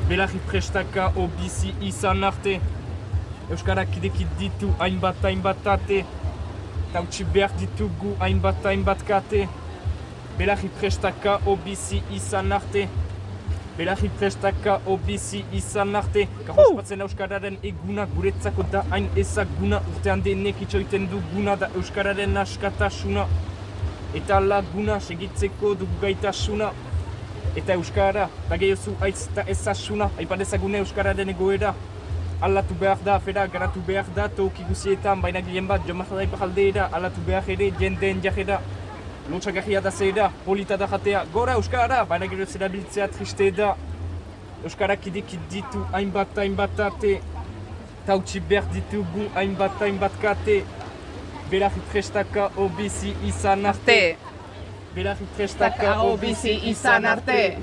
Belarri prestaka bizi izan arte. Euskarak ideki ditu hainbat ate. Ta utzi behar ditugu hainbat kate. Belarri prestaka bizi izan arte. Belarri prestaka bizi izan arte. Ospatzen euskararen eguna guretzako da hain ezaguna. Urtean denek itxoiten duguna da euskararen askatasuna. Eta laguna segitzeko dugu gaitasuna. Eta euskara, da gehiozu aitz eta ezasuna. Aipan ezagune euskararen egoera. Aldatu behar da afera, garatu behar da toki guzietan. Baina gilien bat, jomazada ipajaldera. Aldatu behar ere, jendeen jajera. Lotxagarria da zera, polita da jatea. Gora euskara, baina gero zerabiltzea triste da. Euskarak ideki ditu hainbat ate. Ta utzi behar ditugu hainbat kate. Belarri prestaka bizi izan arte. Belarri prestaka bizi izan arte.